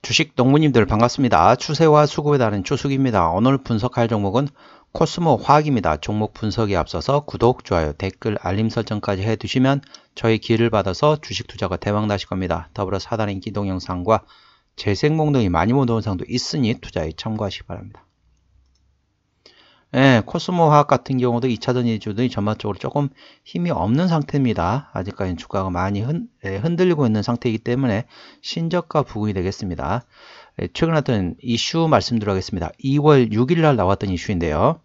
주식 농부님들 반갑습니다. 추세와 수급에 따른 추수기입니다. 오늘 분석할 종목은 코스모 화학입니다. 종목 분석에 앞서서 구독, 좋아요, 댓글, 알림 설정까지 해두시면 저희 기회를 받아서 주식 투자가 대박 나실 겁니다. 더불어 사단 인기 동영상과 재생목 등이 많이 본 동영상도 있으니 투자에 참고하시기 바랍니다. 코스모 화학 같은 경우도 2차전 지주들이 전반적으로 조금 힘이 없는 상태입니다. 아직까지는 주가가 많이 흔들리고 있는 상태이기 때문에 신저가 부근이 되겠습니다. 최근 어떤 이슈 말씀드리겠습니다. 2월 6일 날 나왔던 이슈인데요.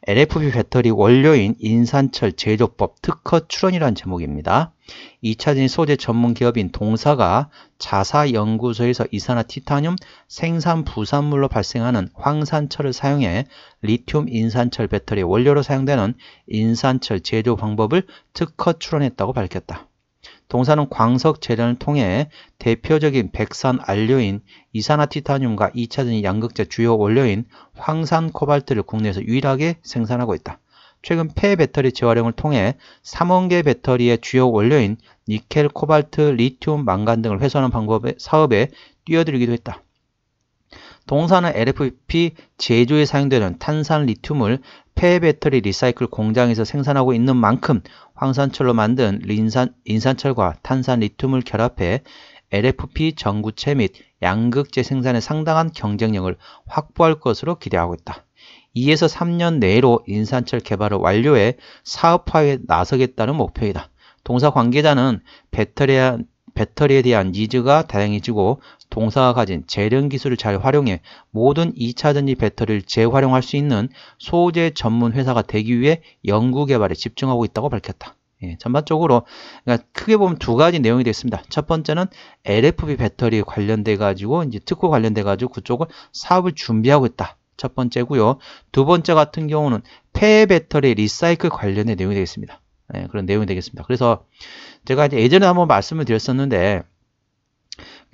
LFP 배터리 원료인 인산철 제조법 특허 출원이라는 제목입니다. 2차전 소재 전문 기업인 동사가 자사연구소에서 이산화티타늄 생산 부산물로 발생하는 황산철을 사용해 리튬 인산철 배터리 원료로 사용되는 인산철 제조 방법을 특허 출원했다고 밝혔다. 동사는 광석 재련을 통해 대표적인 백산 안료인 이산화티타늄과 2차전 양극재 주요 원료인 황산 코발트를 국내에서 유일하게 생산하고 있다. 최근 폐 배터리 재활용을 통해 삼원계 배터리의 주요 원료인 니켈, 코발트, 리튬, 망간 등을 회수하는 사업에 뛰어들기도 했다. 동사는 LFP 제조에 사용되는 탄산 리튬을 폐 배터리 리사이클 공장에서 생산하고 있는 만큼 황산철로 만든 인산철과 탄산 리튬을 결합해 LFP 전구체 및 양극재 생산에 상당한 경쟁력을 확보할 것으로 기대하고 있다. 2에서 3년 내로 인산철 개발을 완료해 사업화에 나서겠다는 목표이다. 동사 관계자는 배터리에 대한 니즈가 다양해지고 동사가 가진 재련 기술을 잘 활용해 모든 2차전지 배터리를 재활용할 수 있는 소재 전문 회사가 되기 위해 연구 개발에 집중하고 있다고 밝혔다. 전반적으로 그러니까 크게 보면 두 가지 내용이 됐습니다. 첫 번째는 LFP 배터리 관련돼 가지고 이제 특허 관련돼 가지고 그쪽을 사업을 준비하고 있다. 첫 번째고요. 두 번째 같은 경우는 폐 배터리 리사이클 관련된 내용이 되겠습니다. 그런 내용이 되겠습니다. 그래서 제가 이제 예전에 한번 말씀을 드렸었는데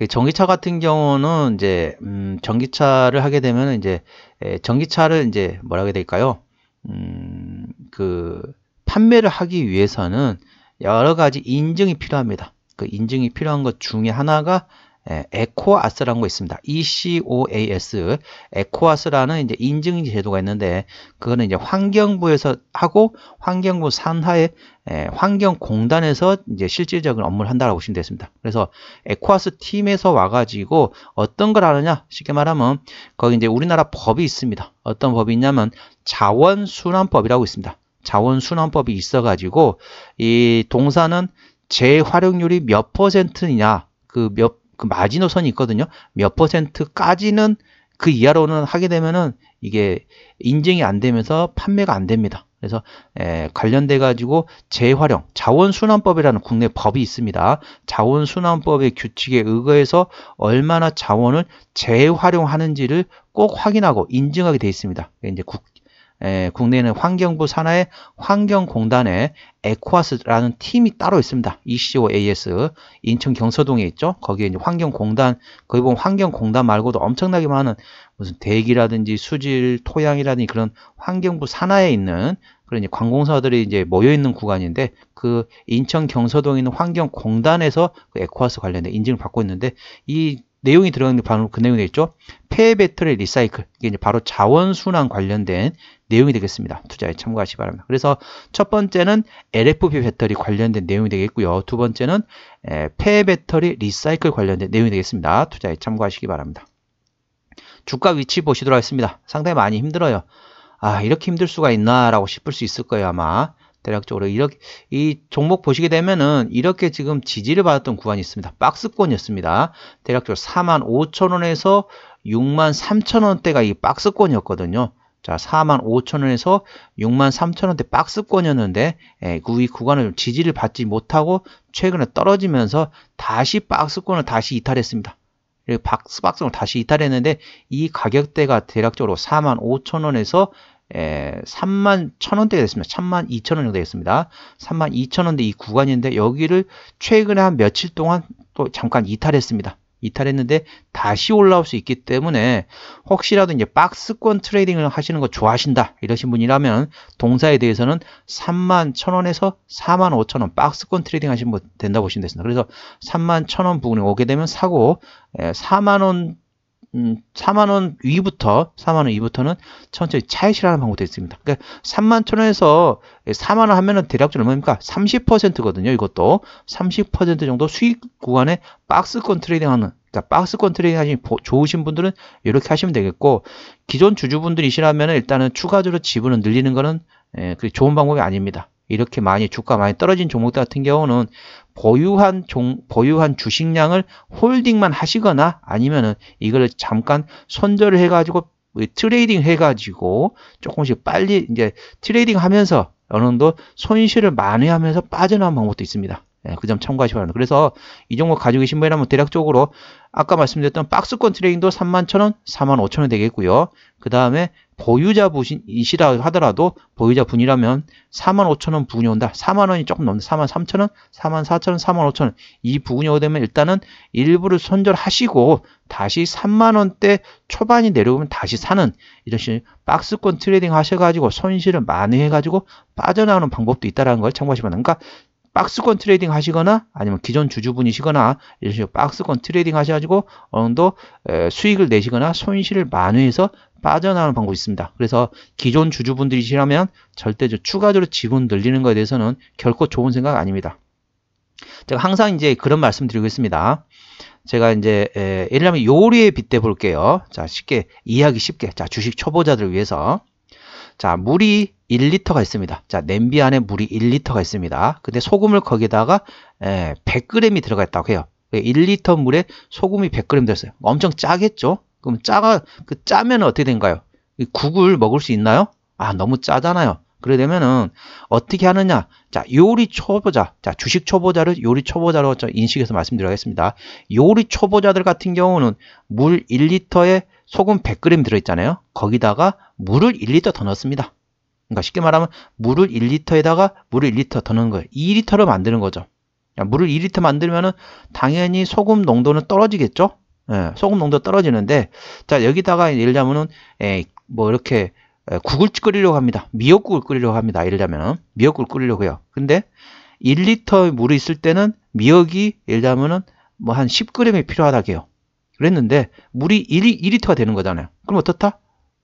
전기차 같은 경우는 이제 전기차를 하게 되면 이제 전기차를 이제 뭐라고 해야 될까요? 그 판매를 하기 위해서는 여러 가지 인증이 필요합니다. 그 인증이 필요한 것 중에 하나가 에코아스라는 거 있습니다. ECOAS, 에코아스라는 이제 인증 제도가 있는데 그거는 이제 환경부에서 하고 환경부 산하의 환경공단에서 이제 실질적인 업무를 한다고 보시면 되겠습니다. 그래서 에코아스 팀에서 와가지고 어떤 걸 하느냐? 쉽게 말하면 거기 이제 우리나라 법이 있습니다. 어떤 법이 있냐면 자원순환법이라고 있습니다. 자원순환법이 있어가지고 이 동사는 재활용률이 몇 퍼센트냐 그 마지노선이 있거든요. 몇 퍼센트까지는 그 이하로는 하게 되면은 이게 인증이 안 되면서 판매가 안 됩니다. 그래서 관련돼 가지고 재활용, 자원순환법이라는 국내 법이 있습니다. 자원순환법의 규칙에 의거해서 얼마나 자원을 재활용하는지를 꼭 확인하고 인증하게 되어 있습니다. 이제 국내에는 환경부 산하의 환경공단에 에코아스라는 팀이 따로 있습니다. ECOAS 인천 경서동에 있죠. 거기에 이제 환경공단, 거기 보면 환경공단 말고도 엄청나게 많은 무슨 대기라든지 수질, 토양이라든지 그런 환경부 산하에 있는 그런 이제 관공서들이 이제 모여 있는 구간인데 그 인천 경서동에 있는 환경공단에서 그 에코아스 관련된 인증을 받고 있는데 이 내용이 들어가는 게 바로 그 내용이 되겠죠. 폐 배터리 리사이클 이게 이제 바로 자원순환 관련된 내용이 되겠습니다. 투자에 참고하시기 바랍니다. 그래서 첫 번째는 LFP 배터리 관련된 내용이 되겠고요. 두 번째는 폐 배터리 리사이클 관련된 내용이 되겠습니다. 투자에 참고하시기 바랍니다. 주가 위치 보시도록 하겠습니다. 상당히 많이 힘들어요. 아, 이렇게 힘들 수가 있나 라고 싶을 수 있을 거예요. 아마 대략적으로 이렇게 이 종목 보시게 되면은 이렇게 지금 지지를 받았던 구간이 있습니다. 박스권이었습니다. 대략적으로 45,000원에서 63,000원대가 이 박스권이었거든요. 자, 45,000원에서 63,000원대 박스권이었는데 이 구간을 지지를 받지 못하고 최근에 떨어지면서 다시 박스권을 다시 이탈했습니다. 박스권을 다시 이탈했는데 이 가격대가 대략적으로 45,000원에서 31,000원대가 됐습니다. 32,000원 정도 되겠습니다. 32,000원대 이 구간인데 여기를 최근에 한 며칠 동안 또 잠깐 이탈했습니다. 이탈했는데 다시 올라올 수 있기 때문에 혹시라도 이제 박스권 트레이딩을 하시는 거 좋아하신다 이러신 분이라면 동사에 대해서는 31,000원에서 45,000원 박스권 트레이딩 하시면 된다고 보시면 되겠습니다. 그래서 31,000원 부근에 오게 되면 사고 4만원 4만원 위부터는 천천히 차익실하는 방법도 있습니다. 그러니까 31,000원에서 4만원 하면은 대략적으로 얼마입니까? 30%거든요. 이것도 30% 정도 수익 구간에 박스권 트레이딩 하는, 그러니까 박스권 트레이딩 하시면 좋으신 분들은 이렇게 하시면 되겠고, 기존 주주분들이시라면 일단은 추가적으로 지분을 늘리는 거는 그 좋은 방법이 아닙니다. 이렇게 주가 많이 떨어진 종목들 같은 경우는 보유한 주식량을 홀딩만 하시거나 아니면은 이거를 잠깐 손절을 해가지고 트레이딩 해가지고 조금씩 빨리 이제 트레이딩 하면서 어느 정도 손실을 만회하면서 빠져나오는 방법도 있습니다. 그 점 참고하시기 바랍니다. 그래서 이 종목 가지고 계신 분이라면 대략적으로 아까 말씀드렸던 박스권 트레이딩도 31,000원, 45,000원 되겠고요. 그 다음에 보유자 분이시라 하더라도 보유자 분이라면 45,000원 부근이 온다. 4만원이 조금 넘는다. 43,000원, 44,000원, 45,000원 이 부근이 오되면 일단은 일부를 손절하시고 다시 3만원대 초반이 내려오면 다시 사는 이런 식으로 박스권 트레이딩 하셔가지고 손실을 만회해가지고 빠져나오는 방법도 있다는 걸 참고하시면 됩니다. 그러니까 박스권 트레이딩 하시거나 아니면 기존 주주분이시거나 이런 식으로 박스권 트레이딩 하셔가지고 어느 정도 수익을 내시거나 손실을 만회해서 빠져나가는 방법이 있습니다. 그래서 기존 주주분들이시라면 절대 추가적으로 지분 늘리는 것에 대해서는 결코 좋은 생각 아닙니다. 제가 항상 이제 그런 말씀 드리고 있습니다. 제가 이제 예를 들면 요리에 빗대 볼게요. 자, 이해하기 쉽게. 자, 주식 초보자들을 위해서. 자, 물이 1리터가 있습니다. 자, 냄비 안에 물이 1리터가 있습니다. 근데 소금을 거기다가 100g이 들어가 있다고 해요. 1리터 물에 소금이 100g 들었어요. 엄청 짜겠죠? 그럼 짜면 어떻게 된가요? 국을 먹을 수 있나요? 아, 너무 짜잖아요. 그래 되면은 어떻게 하느냐? 자, 요리 초보자. 자, 주식 초보자를 요리 초보자로 인식해서 말씀드리겠습니다. 요리 초보자들 같은 경우는 물 1리터에 소금 100g 들어있잖아요. 거기다가 물을 1리터 더 넣습니다. 그러니까 쉽게 말하면 물을 1리터에다가 물을 1리터 더 넣는 거예요. 2리터를 만드는 거죠. 물을 2리터 만들면은 당연히 소금 농도는 떨어지겠죠? 소금 농도 떨어지는데, 자, 여기다가 예를 들자면은, 이렇게, 국을 끓이려고 합니다. 미역국을 끓이려고 합니다. 예를 들자면, 미역국을 끓이려고 해요. 근데 1리터 물이 있을 때는 미역이 예를 들자면은 한 10g이 필요하다고 해요. 그랬는데 물이 2리터가 되는 거잖아요. 그럼 어떻다?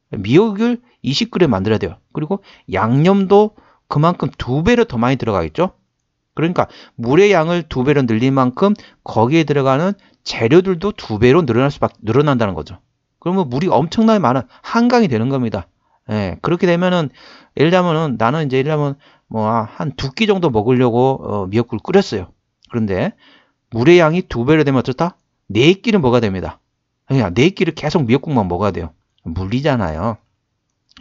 미역을 20g 만들어야 돼요. 그리고 양념도 그만큼 2배로 더 많이 들어가겠죠? 그러니까 물의 양을 2배로 늘린 만큼 거기에 들어가는 재료들도 2배로 늘어난다는 거죠. 그러면 물이 엄청나게 많은 한강이 되는 겁니다. 그렇게 되면은 예를 들자면은 나는 이제 예를 들자면 한 2끼 정도 먹으려고 미역국을 끓였어요. 그런데 물의 양이 2배로 되면 어떻다? 4끼를 먹어야 됩니다. 그냥 4끼를 계속 미역국만 먹어야 돼요. 물리잖아요.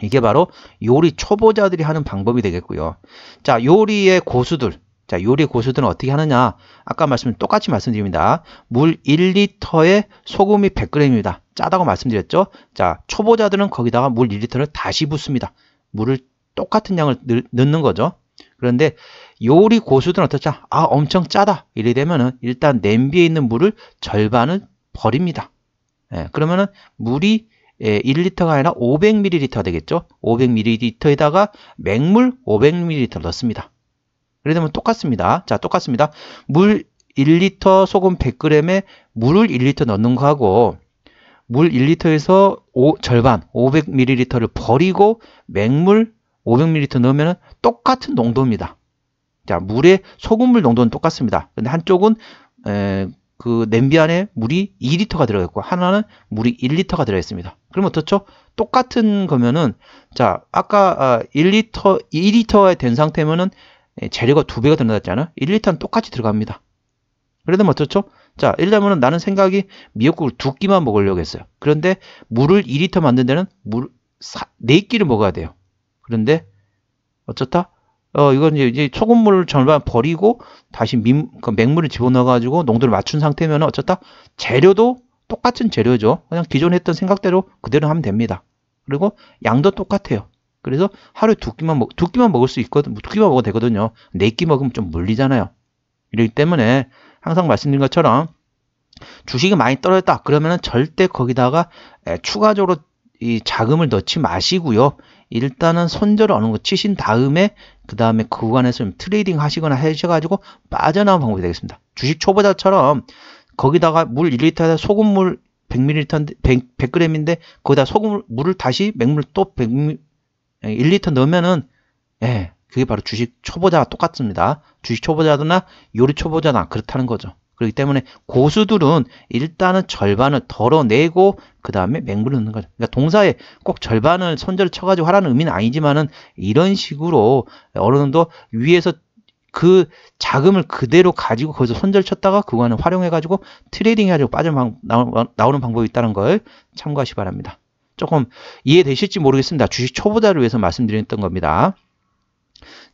이게 바로 요리 초보자들이 하는 방법이 되겠고요. 자, 요리의 고수들은 어떻게 하느냐? 아까 똑같이 말씀드립니다. 물 1리터에 소금이 100g입니다. 짜다고 말씀드렸죠? 자, 초보자들은 거기다가 물 1리터를 다시 붓습니다. 물을 똑같은 양을 넣는 거죠. 그런데 요리 고수들은 어떻죠? 아, 엄청 짜다. 이래 되면은 일단 냄비에 있는 물을 절반을 버립니다. 그러면은 물이 1리터가 아니라 500ml가 되겠죠? 500ml에다가 맹물 500ml 넣습니다. 그래 되면 똑같습니다. 자, 똑같습니다. 물 1리터 소금 100g에 물을 1리터 넣는 거하고 물 1리터에서 절반 500ml를 버리고 맹물 500ml 넣으면 똑같은 농도입니다. 자, 물에 소금물 농도는 똑같습니다. 근데 한쪽은 그 냄비 안에 물이 2리터가 들어가 있고 하나는 물이 1리터가 들어 있습니다. 그럼 어떻죠? 똑같은 거면은 자, 아까 2리터에 된 상태면은 재료가 2배가 들어갔잖아요. 1리터는 똑같이 들어갑니다. 그래도 어떻죠? 자, 예를 들면 나는 생각이 미역국을 2끼만 먹으려고 했어요. 그런데 물을 2리터 만든 데는 물 4끼를 먹어야 돼요. 그런데 어쩌다? 이건 이제 소금물을 절반 버리고 다시 맹물을 집어넣어가지고 농도를 맞춘 상태면 어쩌다? 재료도 똑같은 재료죠. 그냥 기존에 했던 생각대로 그대로 하면 됩니다. 그리고 양도 똑같아요. 그래서 하루에 2끼만 먹을 수 있거든. 2끼만 먹어도 되거든요. 4끼 먹으면 좀 물리잖아요. 이렇기 때문에 항상 말씀드린 것처럼 주식이 많이 떨어졌다. 그러면은 절대 거기다가 추가적으로 이 자금을 넣지 마시고요. 일단은 손절을 어느 정도 치신 다음에 그 다음에 그 구간에서 좀 트레이딩 하시거나 하셔가지고 빠져나오는 방법이 되겠습니다. 주식 초보자처럼 거기다가 물 1리터에 소금물 100ml, 100g인데 거기다 물을 다시 맹물 또 1리터 넣으면은 예, 그게 바로 주식 초보자와 똑같습니다. 주식 초보자나 요리 초보자나 그렇다는 거죠. 그렇기 때문에 고수들은 일단은 절반을 덜어내고 그 다음에 맹물을 넣는 거죠. 그러니까 동사에 꼭 절반을 손절을 쳐가지고 하라는 의미는 아니지만은 이런 식으로 어느 정도 위에서 그 자금을 그대로 가지고 거기서 손절 쳤다가 그거는 활용해가지고 트레이딩 해가지고 나오는 방법이 있다는 걸 참고하시기 바랍니다. 조금 이해되실지 모르겠습니다. 주식 초보자를 위해서 말씀드렸던 겁니다.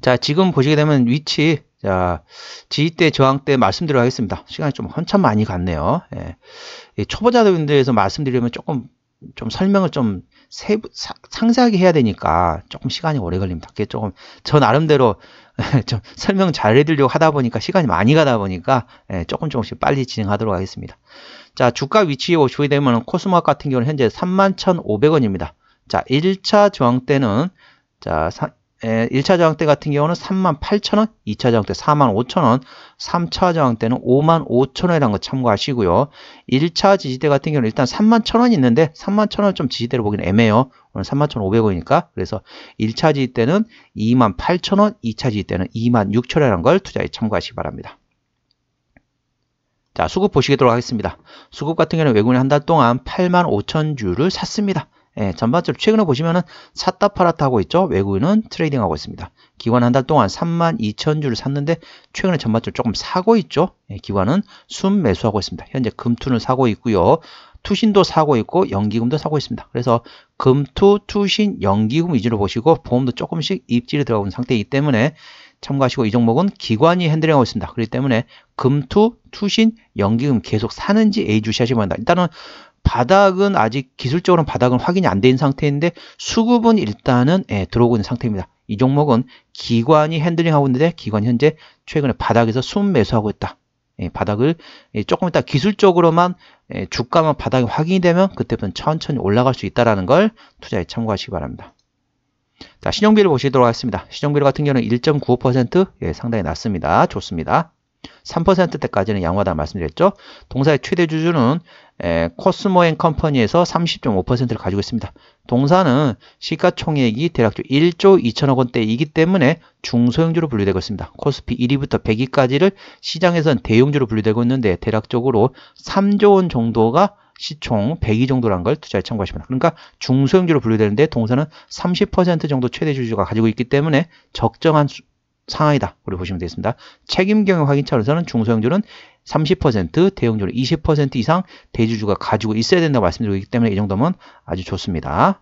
자, 지금 보시게 되면 위치, 자, 지지대, 저항대 말씀드리도록 하겠습니다. 시간이 좀 한참 많이 갔네요. 예. 초보자들에서 말씀드리려면 조금 좀 설명을 좀 상세하게 해야 되니까 조금 시간이 오래 걸립니다. 그게 조금 저 나름대로 좀 설명 잘 해드리려고 하다 보니까 시간이 많이 가다 보니까 조금씩 빨리 진행하도록 하겠습니다. 자, 주가 위치에 오시게 되면 코스모학 같은 경우는 현재 31,500원입니다. 자, 1차 저항대는 자, 1차 저항대 같은 경우는 38,000원, 2차 저항대 45,000원, 3차 저항대는 55,000원이라는 거 참고하시고요. 1차 지지대 같은 경우는 일단 31,000원이 있는데 31,000원 좀 지지대로 보기는 애매해요. 오늘 31,500원이니까. 그래서 1차 지지대는 28,000원, 2차 지지대는 26,000원이라는 걸 투자에 참고하시기 바랍니다. 자, 수급 보시도록 하겠습니다. 수급 같은 경우는 외국인이 한 달 동안 85,000주를 샀습니다. 예, 전반적으로 최근에 보시면은 샀다 팔았다 하고 있죠. 외국인은 트레이딩 하고 있습니다. 기관 한 달 동안 32,000주를 샀는데 최근에 전반적으로 조금 사고 있죠. 예, 기관은 순 매수하고 있습니다. 현재 금투는 사고 있고요. 투신도 사고 있고 연기금도 사고 있습니다. 그래서 금투, 투신, 연기금 위주로 보시고 보험도 조금씩 입질이 들어가고 있는 상태이기 때문에 참고하시고 이 종목은 기관이 핸들링하고 있습니다. 그렇기 때문에 금투, 투신, 연기금 계속 사는지 예의주시하시기 바랍니다. 일단은 바닥은 아직 기술적으로는 바닥은 확인이 안 된 상태인데 수급은 일단은 들어오고 있는 상태입니다. 이 종목은 기관이 핸들링하고 있는데 기관이 현재 최근에 바닥에서 순매수하고 있다. 바닥을 조금 이따 기술적으로만 주가만 바닥이 확인이 되면 그때부터는 천천히 올라갈 수 있다는 걸 투자에 참고하시기 바랍니다. 자, 신용비를 보시도록 하겠습니다. 신용비율 같은 경우는 1.95%, 상당히 낮습니다. 좋습니다. 3%대까지는 양호하다는 말씀드렸죠. 동사의 최대 주주는 코스모앤컴퍼니에서 30.5%를 가지고 있습니다. 동사는 시가총액이 대략 1조 2천억 원대이기 때문에 중소형주로 분류되고 있습니다. 코스피 1위부터 100위까지를 시장에서는 대형주로 분류되고 있는데 대략적으로 3조 원 정도가 시총 100위 정도라는 걸 투자에 참고하시면 그러니까 중소형주로 분류되는데 동사는 30% 정도 최대 주주가 가지고 있기 때문에 적정한 상황이다. 우리 보시면 되겠습니다. 책임 경영 확인 차원에서는 중소형주는 30%, 대형주는 20% 이상 대주주가 가지고 있어야 된다고 말씀드리고 있기 때문에 이 정도면 아주 좋습니다.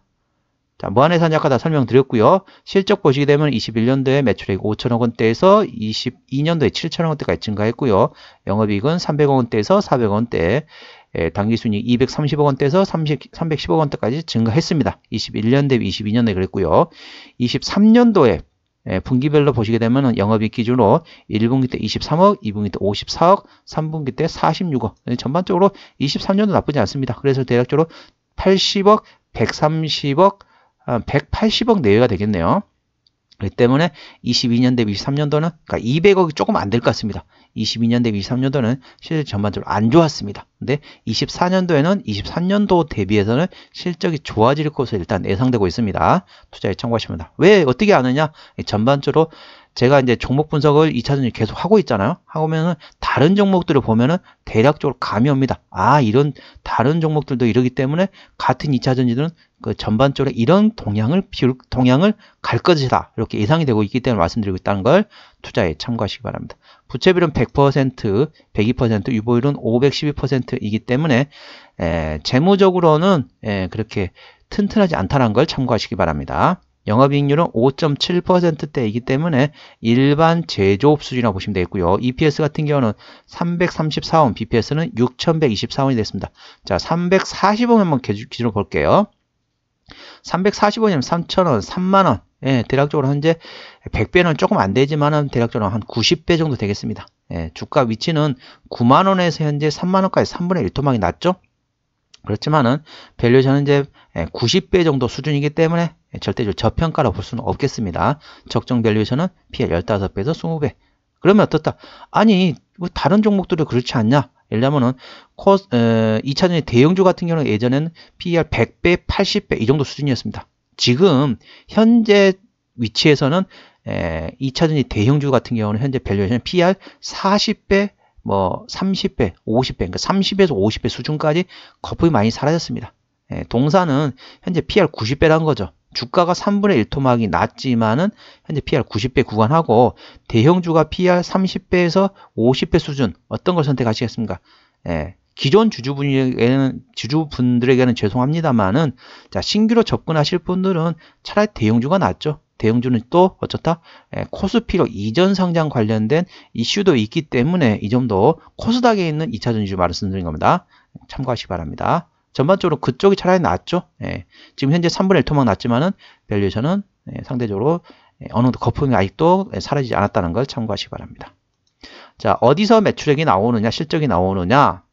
자, 무한회사약화 다 설명드렸고요. 실적 보시게 되면 21년도에 매출액 5천억 원대에서 22년도에 7천억 원대까지 증가했고요. 영업이익은 300억 원대에서 400억 원대, 당기순이익 230억 원대에서 310억 원대까지 증가했습니다. 21년 대비 22년도에 그랬고요. 23년도에 분기별로 보시게 되면 영업이익 기준으로 1분기 때 23억, 2분기 때 54억, 3분기 때 46억. 전반적으로 23년도 나쁘지 않습니다. 그래서 대략적으로 80억, 130억, 180억 내외가 되겠네요. 그렇기 때문에 22년 대비 23년도는 그러니까 200억이 조금 안 될 것 같습니다. 22년 대비 23년도는 실질 전반적으로 안 좋았습니다. 근데 24년도에는 23년도 대비해서는 실적이 좋아질 것으로 일단 예상되고 있습니다. 투자에 참고하시면 됩니다. 왜 어떻게 아느냐? 전반적으로 제가 이제 종목 분석을 2차전지 계속 하고 있잖아요. 하면은 다른 종목들을 보면은 대략적으로 감이 옵니다. 아, 이런 다른 종목들도 이러기 때문에 같은 2차전지들은 그 전반적으로 이런 동향을 갈 것이다. 이렇게 예상이 되고 있기 때문에 말씀드리고 있다는 걸 투자에 참고하시기 바랍니다. 부채비율은 100%, 102%, 유보율은 512%이기 때문에 재무적으로는 그렇게 튼튼하지 않다는 걸 참고하시기 바랍니다. 영업이익률은 5.7%대이기 때문에 일반 제조업 수준이라고 보시면 되겠고요. EPS 같은 경우는 334원, BPS는 6124원이 됐습니다. 자, 340원 한번 기준으로 볼게요. 340원이면 3,000원, 3만원. 대략적으로 현재 100배는 조금 안 되지만은 대략적으로 한 90배 정도 되겠습니다. 주가 위치는 9만원에서 현재 3만원까지 3분의 1토막이 낮죠? 그렇지만은 밸류에이션은 이제 90배 정도 수준이기 때문에 절대적으로 저평가라고 볼 수는 없겠습니다. 적정 밸류에이션은 PL 15배에서 20배. 그러면 어떻다? 아니, 뭐 다른 종목들도 그렇지 않냐? 예를 들면은 2차전지 대형주 같은 경우는 예전에는 PER 100배, 80배 이 정도 수준이었습니다. 지금 현재 위치에서는 2차전지 대형주 같은 경우는 현재 밸류에이션 PER 40배, 뭐 30배, 50배, 그러니까 30에서 50배 수준까지 거품이 많이 사라졌습니다. 동사는 현재 PER 90배라는 거죠. 주가가 3분의 1 토막이 낮지만은 현재 PER 90배 구간하고 대형주가 PER 30배에서 50배 수준 어떤 걸 선택하시겠습니까? 기존 주주분들에게는 죄송합니다만은 자, 신규로 접근하실 분들은 차라리 대형주가 낫죠. 대형주는 또 어쩌다 코스피로 이전 상장 관련된 이슈도 있기 때문에 이 점도 코스닥에 있는 2차전지 주주 말씀드린 겁니다. 참고하시기 바랍니다. 전반적으로 그쪽이 차라리 낫죠. 지금 현재 3분의 1 토막 낮지만은 밸류에이션은 상대적으로 어느 정도 거품이 아직도 사라지지 않았다는 걸 참고하시기 바랍니다. 자, 어디서 매출액이 나오느냐, 실적이 나오느냐,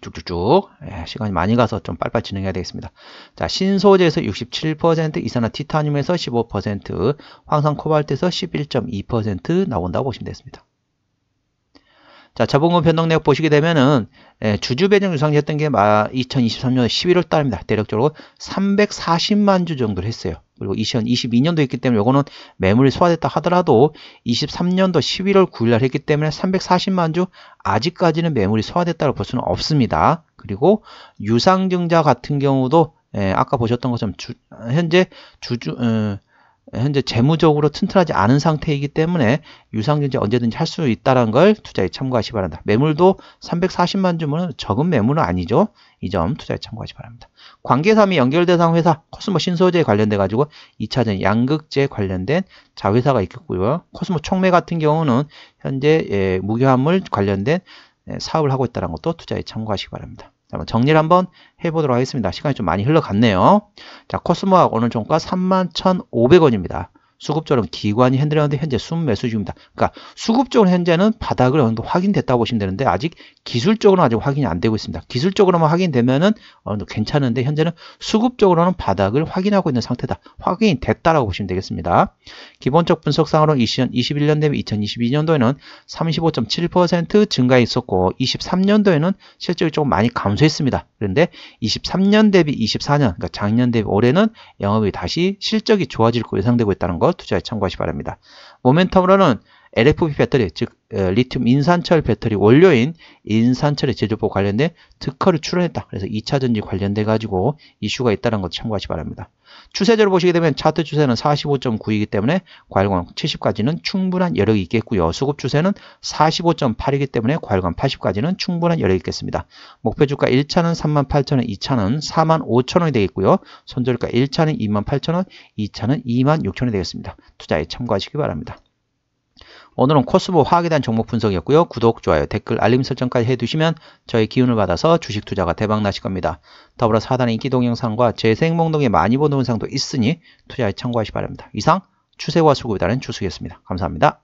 쭉쭉쭉 시간이 많이 가서 좀 빨리빨리 진행해야 되겠습니다. 자, 신소재에서 67%, 이산화 티타늄에서 15%, 황산 코발트에서 11.2% 나온다고 보시면 되겠습니다. 자, 자본금 변동 내역 보시게 되면은 주주 배정 유상했던 게 2023년 11월 달입니다. 대략적으로 340만 주 정도를 했어요. 그리고 2022년도 했기 때문에 요거는 매물이 소화됐다 하더라도 23년도 11월 9일 날 했기 때문에 340만 주 아직까지는 매물이 소화됐다고 볼 수는 없습니다. 그리고 유상증자 같은 경우도 아까 보셨던 것처럼 현재 재무적으로 튼튼하지 않은 상태이기 때문에 유상증자 언제든지 할 수 있다는 걸 투자에 참고하시기 바랍니다. 매물도 340만 주면 적은 매물은 아니죠. 이 점 투자에 참고하시기 바랍니다. 관계사 및 연결대상 회사 코스모 신소재에 관련돼 가지고 2차전 양극재 관련된 자회사가 있겠고요. 코스모 촉매 같은 경우는 현재 무게화물 관련된 사업을 하고 있다는 것도 투자에 참고하시기 바랍니다. 정리를 한번 해보도록 하겠습니다. 시간이 좀 많이 흘러갔네요. 자, 코스모학 오늘 종가 31,500원입니다. 수급적으로는 기관이 흔들렸는데 현재 순매수 중입니다. 그러니까 수급적으로 현재는 바닥을 어느 정도 확인됐다고 보시면 되는데 아직 기술적으로는 아직 확인이 안 되고 있습니다. 기술적으로만 확인되면은 어느 정도 괜찮은데 현재는 수급적으로는 바닥을 확인하고 있는 상태다. 확인이 됐다라고 보시면 되겠습니다. 기본적 분석상으로 2021년 대비 2022년도에는 35.7% 증가해 있었고 23년도에는 실적이 조금 많이 감소했습니다. 그런데 23년 대비 24년, 그러니까 작년 대비 올해는 영업이 다시 실적이 좋아질 것으로 예상되고 있다는 것 투자에 참고하시기 바랍니다. 모멘텀으로는 LFP 배터리, 즉 리튬 인산철 배터리 원료인 인산철의 제조법 관련된 특허를 출원했다. 그래서 2차전지 관련돼 가지고 이슈가 있다는 것 참고하시기 바랍니다. 추세적으로 보시게 되면 차트 추세는 45.9이기 때문에 과열관 70까지는 충분한 여력이 있겠고요. 수급 추세는 45.8이기 때문에 과열관 80까지는 충분한 여력이 있겠습니다. 목표 주가 1차는 38,000원, 2차는 45,000원이 되겠고요. 손절가 1차는 28,000원, 2차는 26,000원이 되겠습니다. 투자에 참고하시기 바랍니다. 오늘은 코스모 화학에 대한 종목 분석이었고요. 구독, 좋아요, 댓글, 알림 설정까지 해두시면 저의 기운을 받아서 주식 투자가 대박 나실 겁니다. 더불어서 하단에 인기 동영상과 재생목록에 많이 본 동영상도 있으니 투자에 참고하시기 바랍니다. 이상 추세와 수급에 따른 주식이었습니다. 감사합니다.